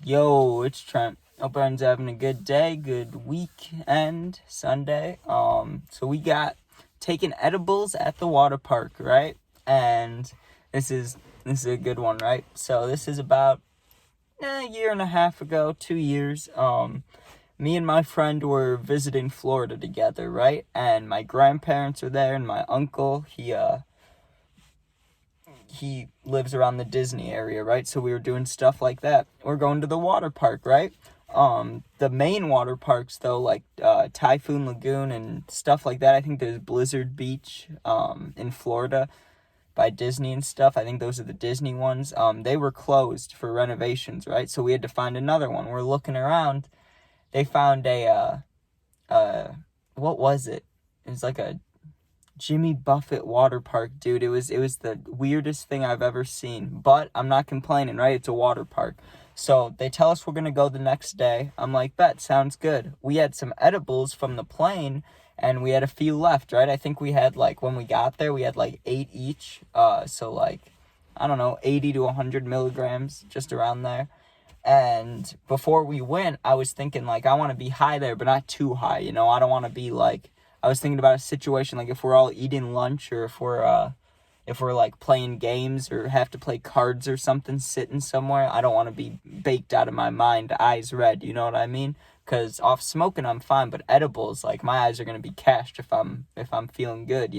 Yo, it's Trent. Hope everyone's having a good day, good weekend, Sunday. So we got taking edibles at the water park, right? And this is a good one, right? So this is about a year and a half ago, 2 years. Me and my friend were visiting Florida together, right? And my grandparents are there, and my uncle, he lives around the Disney area, right? So we were doing stuff like that. We're going to the water park, right? The main water parks though, like Typhoon Lagoon and stuff like that. I think there's Blizzard Beach in Florida by Disney and stuff. I think those are the Disney ones. They were closed for renovations, right? So we had to find another one. We're looking around. They found what was it? It was like a Jimmy Buffett water park, dude. It was the weirdest thing I've ever seen. But I'm not complaining, right? It's a water park. So they tell us we're gonna go the next day. I'm like, bet, sounds good. We had some edibles from the plane and we had a few left, right? I think we had when we got there, we had 8 each. So I don't know, 80 to 100 milligrams, just around there. And before we went, I was thinking I want to be high there, but not too high. I don't want to be I was thinking about a situation if we're all eating lunch, or if we're playing games or have to play cards or something, sitting somewhere. I don't want to be baked out of my mind, eyes red. You know what I mean? Because off smoking I'm fine, but edibles, my eyes are gonna be cashed if I'm feeling good.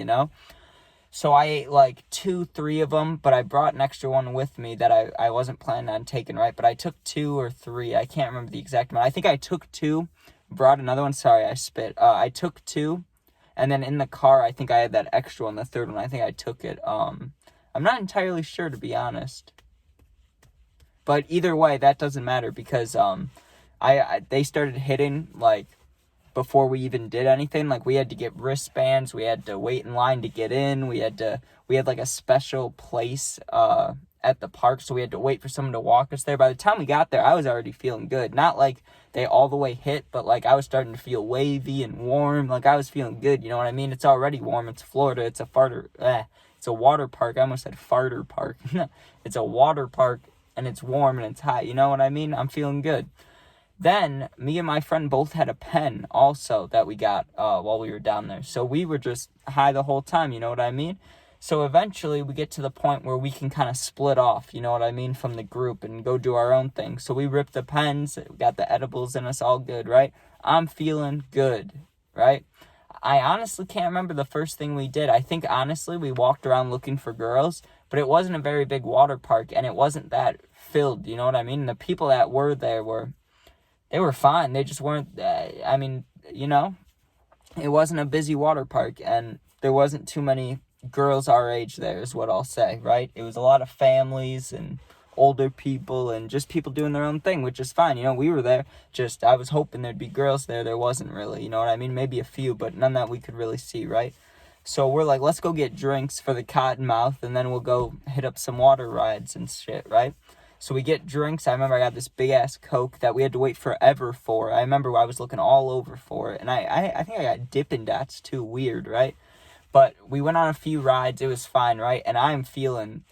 So I ate 2, 3 of them, but I brought an extra one with me that I wasn't planning on taking, right? But I took 2 or 3. I can't remember the exact amount. I think I took 2, brought another one. Sorry, I spit. I took 2, and then in the car, I think I had that extra one, the third one. I think I took it. I'm not entirely sure, to be honest. But either way, that doesn't matter because they started hitting before we even did anything. We had to get wristbands, we had to wait in line to get in, we had a special place at the park, so we had to wait for someone to walk us there. By the time we got there, I was already feeling good. Not they all the way hit, but I was starting to feel wavy and warm. I was feeling good, you know what I mean? It's already warm. It's Florida. It's it's a water park. I almost said farter park. It's a water park, and it's warm and it's hot. You know what I mean? I'm feeling good. Then, me and my friend both had a pen also that we got while we were down there. So we were just high the whole time, you know what I mean? So eventually we get to the point where we can kind of split off, you know what I mean, from the group and go do our own thing. So we ripped the pens, we got the edibles in us, all good, right? I'm feeling good, right? I honestly can't remember the first thing we did. I think honestly we walked around looking for girls, but it wasn't a very big water park and it wasn't that filled, you know what I mean? And the people that were there they were fine. They just weren't, it wasn't a busy water park, and there wasn't too many girls our age there, is what I'll say, right? It was a lot of families and older people and just people doing their own thing, which is fine. We were there, I was hoping there'd be girls there. There wasn't really, you know what I mean? Maybe a few, but none that we could really see, right? So we're let's go get drinks for the Cottonmouth, and then we'll go hit up some water rides and shit, right? So we get drinks. I remember I got this big-ass Coke that we had to wait forever for. I remember I was looking all over for it. And I think I got Dippin' Dots too. Weird, right? But we went on a few rides. It was fine, right? And I'm feeling,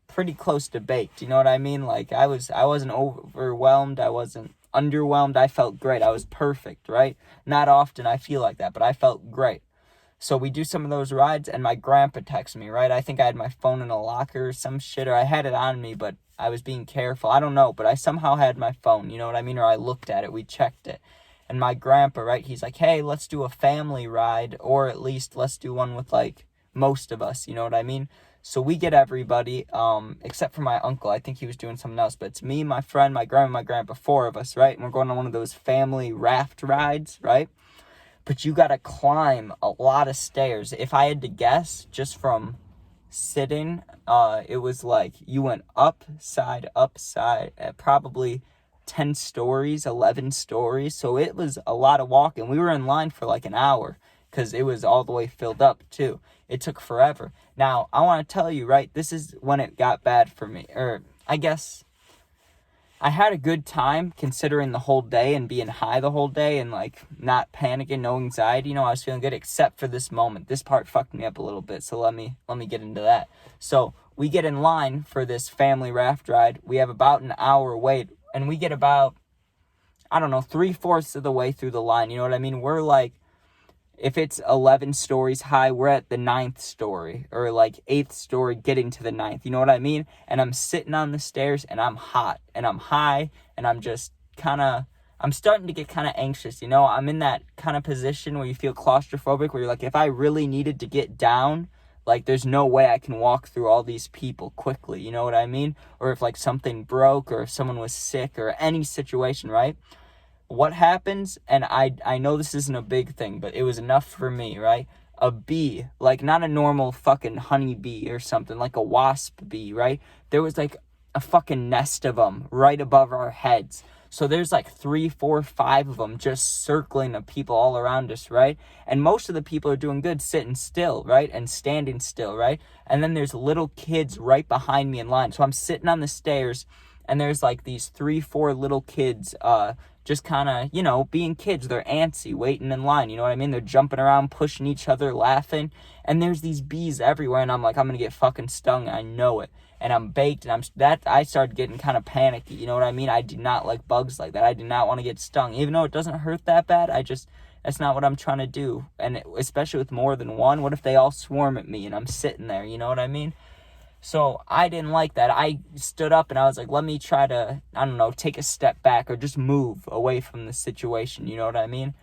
pretty close to baked. You know what I mean? I wasn't overwhelmed. I wasn't underwhelmed. I felt great. I was perfect, right? Not often I feel like that, but I felt great. So we do some of those rides, and my grandpa texts me, right? I think I had my phone in a locker or some shit, or I had it on me, but I was being careful. I don't know, but I somehow had my phone, you know what I mean? Or I looked at it, we checked it. And my grandpa, right, he's like, hey, let's do a family ride, or at least let's do one with, most of us, you know what I mean? So we get everybody, except for my uncle. I think he was doing something else, but it's me, my friend, my grandma, my grandpa, 4 of us, right? And we're going on one of those family raft rides, right? But you gotta climb a lot of stairs. If I had to guess, just from sitting, it was you went upside, at probably 10 stories, 11 stories. So it was a lot of walking. We were in line for an hour because it was all the way filled up too. It took forever. Now, I want to tell you, right, this is when it got bad for me. Or I guess I had a good time considering the whole day and being high the whole day and not panicking, no anxiety. I was feeling good except for this moment. This part fucked me up a little bit, so let me get into that. So we get in line for this family raft ride. We have about an hour wait and we get about, I don't know, 3/4 of the way through the line. You know what I mean? We're like, if it's 11 stories high, we're at the 9th story, or like 8th story getting to the 9th. You know what I mean? And I'm sitting on the stairs, and I'm hot, and I'm high, and I'm just I'm starting to get kind of anxious. You know, I'm in that kind of position where you feel claustrophobic, where you're like, if I really needed to get down, like, there's no way I can walk through all these people quickly. You know what I mean? Or if like something broke, or if someone was sick, or any situation, right? What happens, and I know this isn't a big thing, but it was enough for me, right? A bee, like not a normal fucking honey bee or something, like a wasp bee, right? There was like a fucking nest of them right above our heads. So there's like 3, 4, 5 of them just circling the people all around us, right? And most of the people are doing good sitting still, right? And standing still, right? And then there's little kids right behind me in line. So I'm sitting on the stairs, and there's like these 3, 4 little kids, just kind of, you know, being kids. They're antsy, waiting in line, you know what I mean? They're jumping around, pushing each other, laughing, and there's these bees everywhere, and I'm like, I'm gonna get fucking stung, I know it, and I'm baked, and I started getting kind of panicky, you know what I mean? I do not like bugs like that. I do not want to get stung, even though it doesn't hurt that bad. That's not what I'm trying to do, and especially with more than one, what if they all swarm at me, and I'm sitting there, you know what I mean? So I didn't like that. I stood up, and I was like, let me try to, I don't know, take a step back, or just move away from the situation. You know what I mean?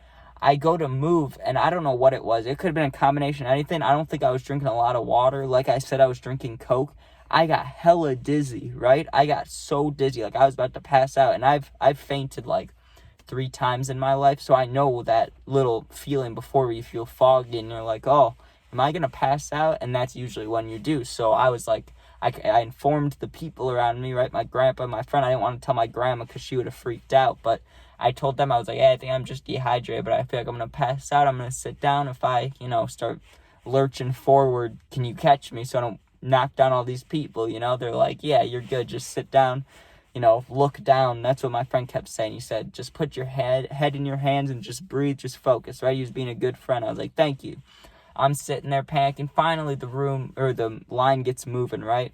I go to move, and I don't know what it was. It could have been a combination of anything. I don't think I was drinking a lot of water. Like I said, I was drinking Coke. I got hella dizzy, right? I got so dizzy. Like, I was about to pass out, and I've fainted like 3 times in my life. So I know that little feeling before you feel foggy, and you're like, oh, am I going to pass out? And that's usually when you do. So I was like, I informed the people around me, right? My grandpa, my friend. I didn't want to tell my grandma because she would have freaked out. But I told them, I was like, hey, I think I'm just dehydrated, but I feel like I'm going to pass out. I'm going to sit down. If I, you know, start lurching forward, can you catch me so I don't knock down all these people? You know, they're like, yeah, you're good. Just sit down. You know, look down. That's what my friend kept saying. He said, just put your head in your hands and just breathe, just focus, right? He was being a good friend. I was like, thank you. I'm sitting there panicking. Finally, the line gets moving, right?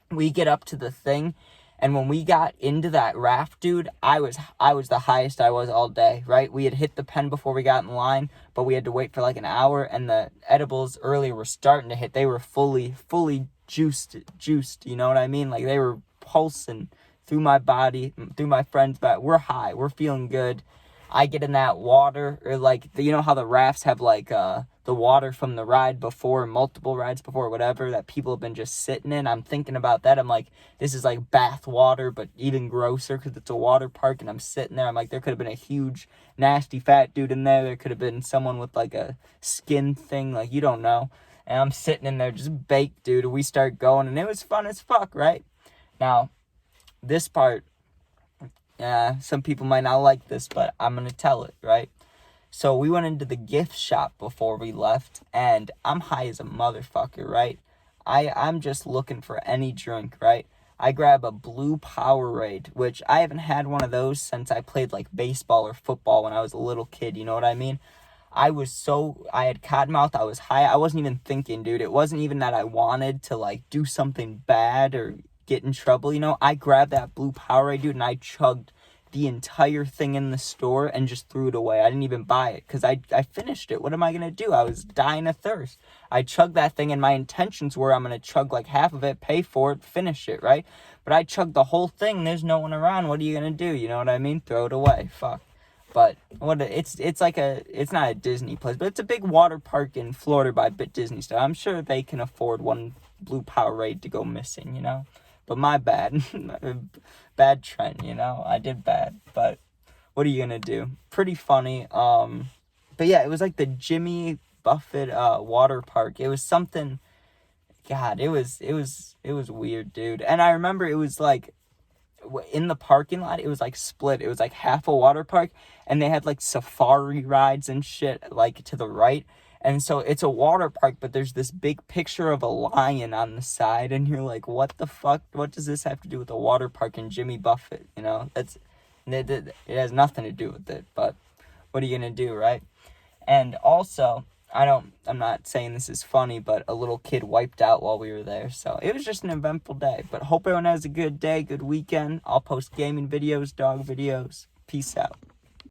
We get up to the thing, and when we got into that raft, dude, I was the highest I was all day, right? We had hit the pen before we got in line, but we had to wait for like an hour, and the edibles earlier were starting to hit. They were fully juiced, you know what I mean? Like, they were pulsing through my body, through my friend's body. We're high. We're feeling good. I get in that water, or like, you know how the rafts have like the water from the ride before, multiple rides before, whatever, that people have been just sitting in. I'm thinking about that. I'm like, this is like bath water, but even grosser because it's a water park, and I'm sitting there. I'm like, there could have been a huge, nasty, fat dude in there. There could have been someone with like a skin thing, like, you don't know. And I'm sitting in there just baked, dude. We start going, and it was fun as fuck, right? Now, this part, some people might not like this, but I'm going to tell it, right? So we went into the gift shop before we left, and I'm high as a motherfucker, right? I'm just looking for any drink, right? I grab a blue Powerade, which I haven't had one of those since I played like baseball or football when I was a little kid, you know what I mean? I had cottonmouth, I was high, I wasn't even thinking, dude. It wasn't even that I wanted to like do something bad or get in trouble, you know? I grabbed that blue Powerade, dude, and I chugged the entire thing in the store and just threw it away. I didn't even buy it because I finished it. What am I going to do? I was dying of thirst. I chugged that thing, and my intentions were I'm going to chug like half of it, pay for it, finish it, right? But I chugged the whole thing. There's no one around. What are you going to do? You know what I mean? Throw it away. Fuck. But it's not a Disney place, but it's a big water park in Florida by Disney stuff. I'm sure they can afford one blue Powerade to go missing, you know? But my bad. Bad trend, you know? I did bad, but what are you gonna do? Pretty funny. But yeah, it was like the Jimmy Buffett water park. It was something, God, it was weird, dude. And I remember it was like, in the parking lot, it was like split. It was like half a water park, and they had like safari rides and shit like to the right. And so it's a water park, but there's this big picture of a lion on the side, and you're like, what the fuck? What does this have to do with a water park and Jimmy Buffett? You know, it has nothing to do with it, but what are you gonna do, right? And also, I'm not saying this is funny, but a little kid wiped out while we were there. So it was just an eventful day. But hope everyone has a good day, good weekend. I'll post gaming videos, dog videos. Peace out.